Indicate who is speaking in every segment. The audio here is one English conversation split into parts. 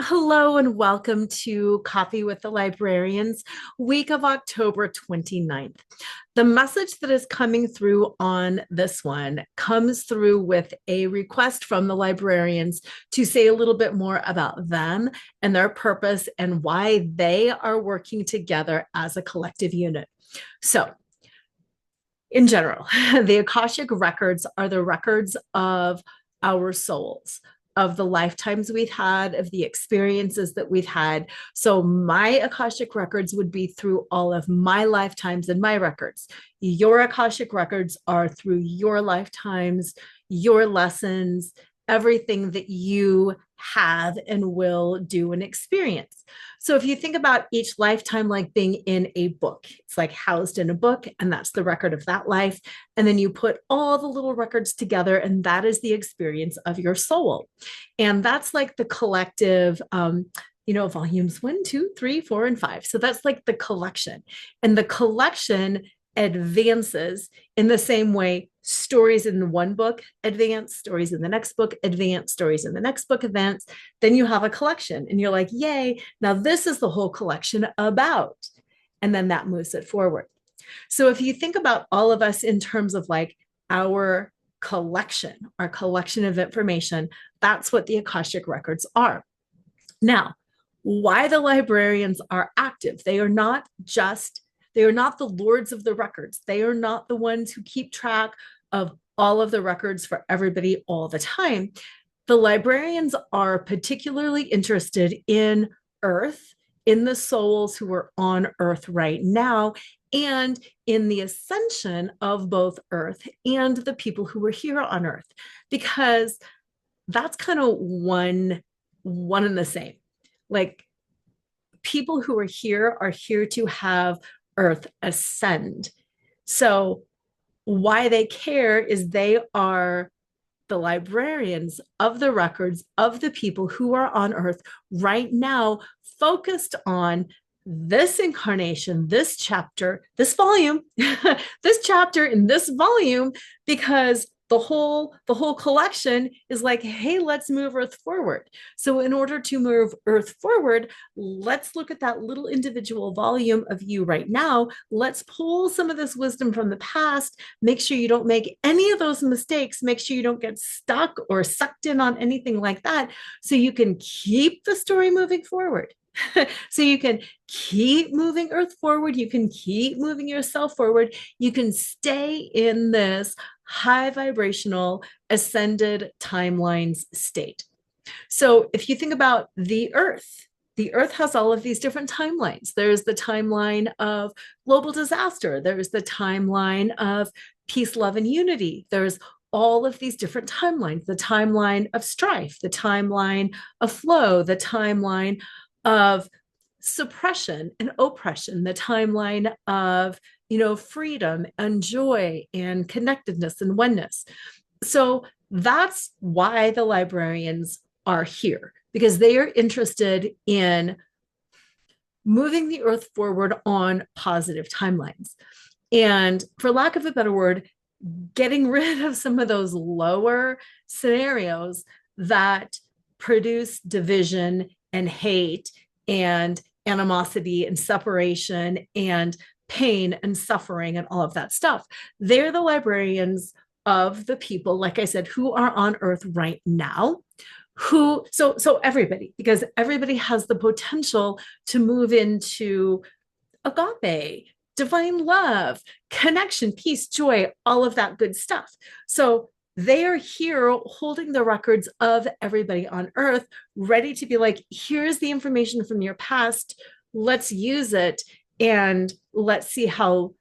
Speaker 1: Hello and welcome to Coffee with the Librarians, week of October 29th. The message that is coming through on this one comes through with a request from the librarians to say a little bit more about them and their purpose and why they are working together as a collective unit. So, in general, the Akashic Records are the records of our souls, of the lifetimes we've had, of the experiences that we've had. So my Akashic Records would be through all of my lifetimes and my records. Your Akashic Records are through your lifetimes, your lessons, everything that you have and will do and experience. So if you think about each lifetime like being in a book, it's like housed in a book, and that's the record of that life. And then you put all the little records together, and that is the experience of your soul. And that's like the collective, volumes 1, 2, 3, 4, and 5. So that's like the collection. And the collection advances in the same way stories in one book advance, stories in the next book advance, stories in the next book advance. Then you have a collection and you're like, yay, now this is the whole collection about. And then that moves it forward. So if you think about all of us in terms of like our collection of information, that's what the Akashic Records are. Now, why the librarians are active? They are not the lords of the records. They are not the ones who keep track of all of the records for everybody all the time. The librarians are particularly interested in Earth, in the souls who are on Earth right now, and in the ascension of both Earth and the people who are here on Earth, because that's kind of one and the same. Like, people who are here to have Earth ascend. So why they care is they are the librarians of the records of the people who are on Earth right now, focused on this incarnation, this chapter, this volume, this chapter in this volume, because the whole collection is like, hey, let's move Earth forward. So in order to move Earth forward, let's look at that little individual volume of you right now. Let's pull some of this wisdom from the past. Make sure you don't make any of those mistakes. Make sure you don't get stuck or sucked in on anything like that, so you can keep the story moving forward. So you can keep moving Earth forward. You can keep moving yourself forward. You can stay in this high vibrational ascended timelines state. So if you think about the Earth has all of these different timelines. There's the timeline of global disaster. There's the timeline of peace, love, and unity. There's all of these different timelines, the timeline of strife, the timeline of flow, the timeline of suppression and oppression, the timeline of freedom and joy and connectedness and oneness. So that's why the librarians are here, because they are interested in moving the Earth forward on positive timelines. And for lack of a better word, getting rid of some of those lower scenarios that produce division and hate and animosity and separation and pain and suffering and all of that stuff. They're the librarians of the people, like I said, who are on Earth right now, so everybody, because everybody has the potential to move into agape, divine love, connection, peace, joy, all of that good stuff. So they are here holding the records of everybody on Earth, ready to be like, here's the information from your past. Let's use it, and let's see how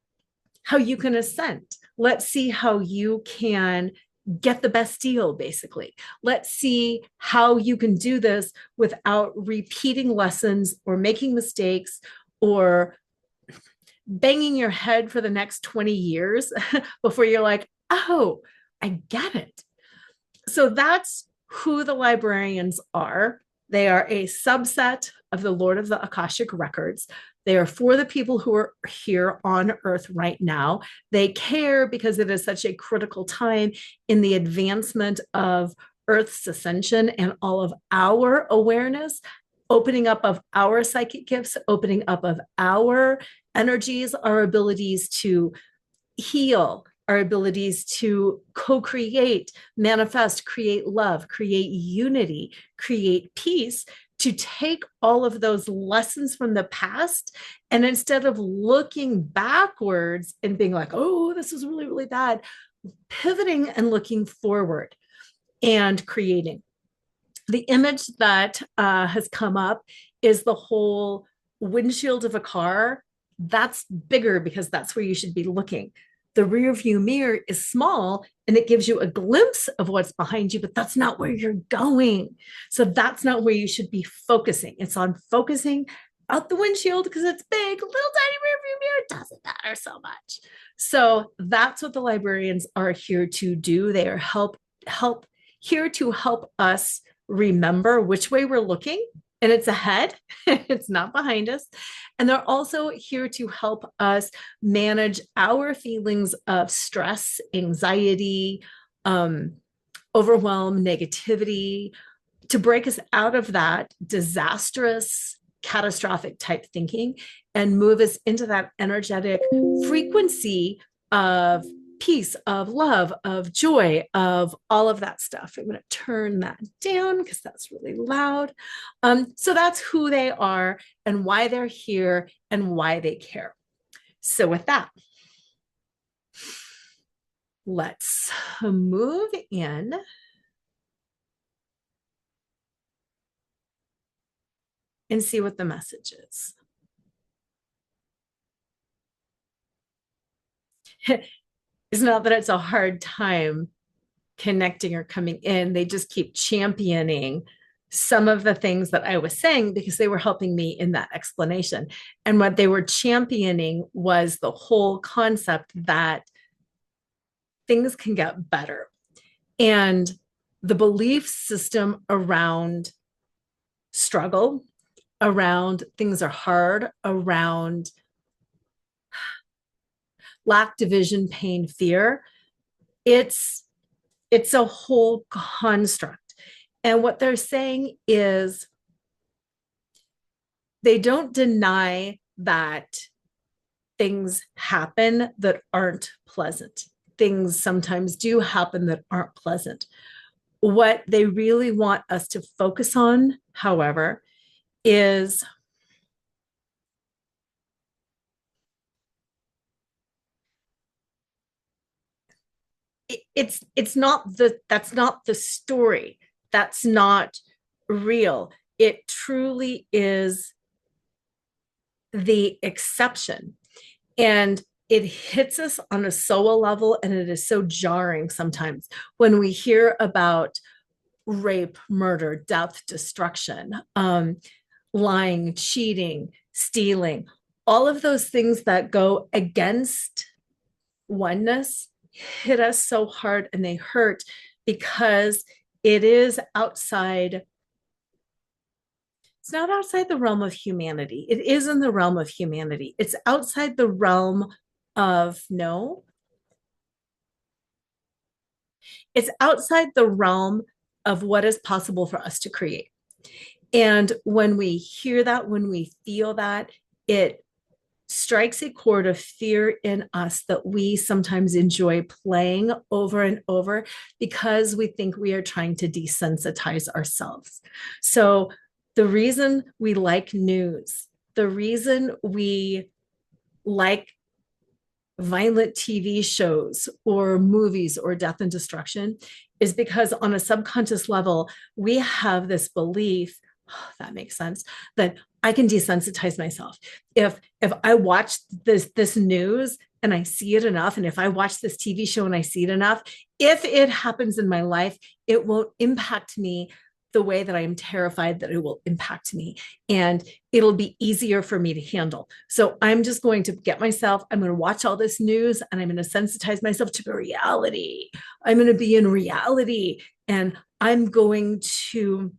Speaker 1: you can ascend. Let's see how you can get the best deal, basically. Let's see how you can do this without repeating lessons or making mistakes or banging your head for the next 20 years before you're like, oh, I get it. So that's who the librarians are. They are a subset of the Lord of the Akashic Records. They are for the people who are here on Earth right now. They care because it is such a critical time in the advancement of Earth's ascension and all of our awareness opening up of our psychic gifts, opening up of our energies, our abilities to heal, our abilities to co-create, manifest, create love, create unity, create peace, to take all of those lessons from the past, and instead of looking backwards and being like, oh, this is really, really bad, pivoting and looking forward and creating. The image that has come up is the whole windshield of a car. That's bigger because that's where you should be looking. The rear view mirror is small and it gives you a glimpse of what's behind you, but that's not where you're going. So that's not where you should be focusing. It's on focusing out the windshield because it's big, little tiny rear view mirror doesn't matter so much. So that's what the librarians are here to do. They are here to help us remember which way we're looking, and it's ahead, it's not behind us. And they're also here to help us manage our feelings of stress, anxiety, overwhelm, negativity, to break us out of that disastrous, catastrophic type thinking and move us into that energetic frequency of peace, of love, of joy, of all of that stuff. I'm going to turn that down because that's really loud. So that's who they are and why they're here and why they care. So with that, let's move in. And see what the message is. It's not that it's a hard time connecting or coming in. They just keep championing some of the things that I was saying because they were helping me in that explanation. And what they were championing was the whole concept that things can get better. And the belief system around struggle, around things are hard, around lack, division, pain, fear, it's a whole construct. And what they're saying is they don't deny that things happen that aren't pleasant. Things sometimes do happen that aren't pleasant. What they really want us to focus on, however, is it's not that's not the story. That's not real. It truly is the exception. And it hits us on a soul level, and it is so jarring sometimes when we hear about rape, murder, death, destruction, lying, cheating, stealing, all of those things that go against oneness hit us so hard and they hurt because it is outside. It's not outside the realm of humanity. It is in the realm of humanity. It's outside the realm of no. It's outside the realm of what is possible for us to create. And when we hear that, when we feel that, it strikes a chord of fear in us that we sometimes enjoy playing over and over because we think we are trying to desensitize ourselves. So the reason we like news, the reason we like violent TV shows or movies or death and destruction is because on a subconscious level, we have this belief, oh, that makes sense, that I can desensitize myself. If I watch this news and I see it enough, and if I watch this TV show and I see it enough, if it happens in my life, it won't impact me the way that I am terrified that it will impact me. And it'll be easier for me to handle. So I'm just going to I'm going to watch all this news and I'm going to sensitize myself to reality. I'm going to be in reality and I'm going to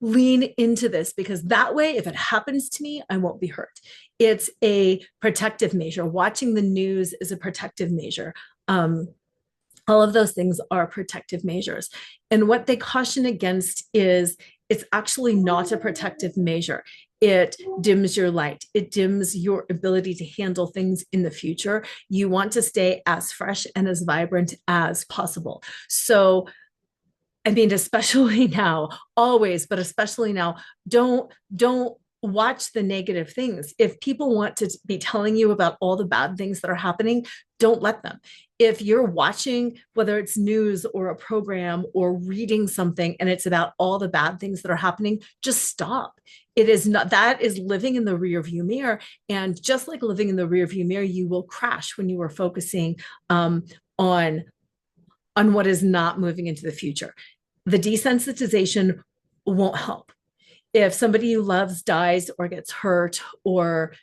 Speaker 1: lean into this because that way, if it happens to me, I won't be hurt. It's a protective measure. Watching the news is a protective measure. All of those things are protective measures. And what they caution against is it's actually not a protective measure. It dims your light. It dims your ability to handle things in the future. You want to stay as fresh and as vibrant as possible. So, I mean, especially now, always, but especially now, don't watch the negative things. If people want to be telling you about all the bad things that are happening, don't let them. If you're watching, whether it's news or a program or reading something, and it's about all the bad things that are happening, just stop. It is not, that is living in the rear view mirror. And just like living in the rear view mirror, you will crash when you are focusing on what is not moving into the future. The desensitization won't help. If somebody you loves dies or gets hurt, or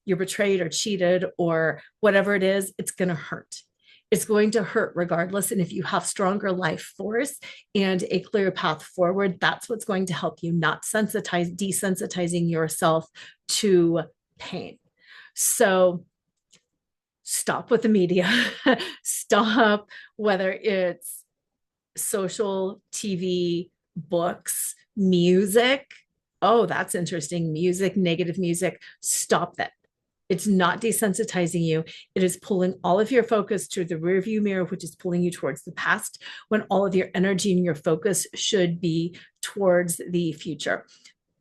Speaker 1: you're betrayed or cheated or whatever it is, it's going to hurt. It's going to hurt regardless. And if you have stronger life force and a clear path forward, that's what's going to help you, not desensitizing yourself to pain. So stop with the media. Stop, whether it's social, TV, books, music. Oh, that's interesting. Music, negative music. Stop that. It's not desensitizing you. It is pulling all of your focus to the rearview mirror, which is pulling you towards the past, when all of your energy and your focus should be towards the future.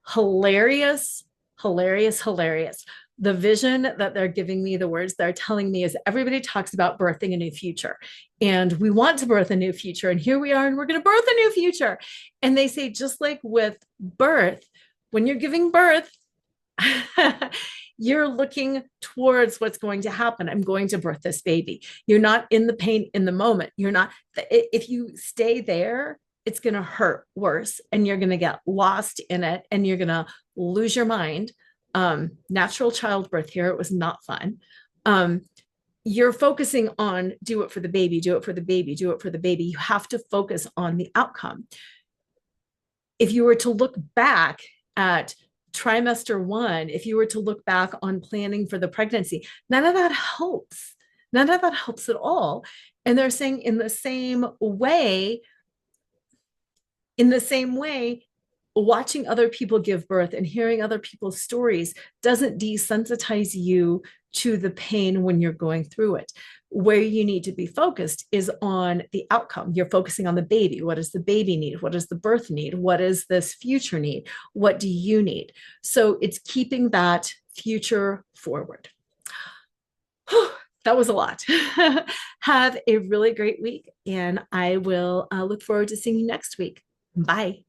Speaker 1: Hilarious, hilarious, hilarious. The vision that they're giving me, the words they're telling me, is everybody talks about birthing a new future. And we want to birth a new future. And here we are, and we're going to birth a new future. And they say, just like with birth, when you're giving birth, you're looking towards what's going to happen. I'm going to birth this baby. You're not in the pain in the moment. You're not, if you stay there, it's going to hurt worse, and you're going to get lost in it, and you're going to lose your mind. Natural childbirth here, it was not fun. You're focusing on do it for the baby, do it for the baby, do it for the baby. You have to focus on the outcome. If you were to look back at trimester 1, if you were to look back on planning for the pregnancy, none of that helps. None of that helps at all. And they're saying in the same way, watching other people give birth and hearing other people's stories doesn't desensitize you to the pain when you're going through it. Where you need to be focused is on the outcome. You're focusing on the baby. What does the baby need? What does the birth need? What does this future need? What do you need? So it's keeping that future forward. That was a lot. Have a really great week, and I will look forward to seeing you next week. Bye.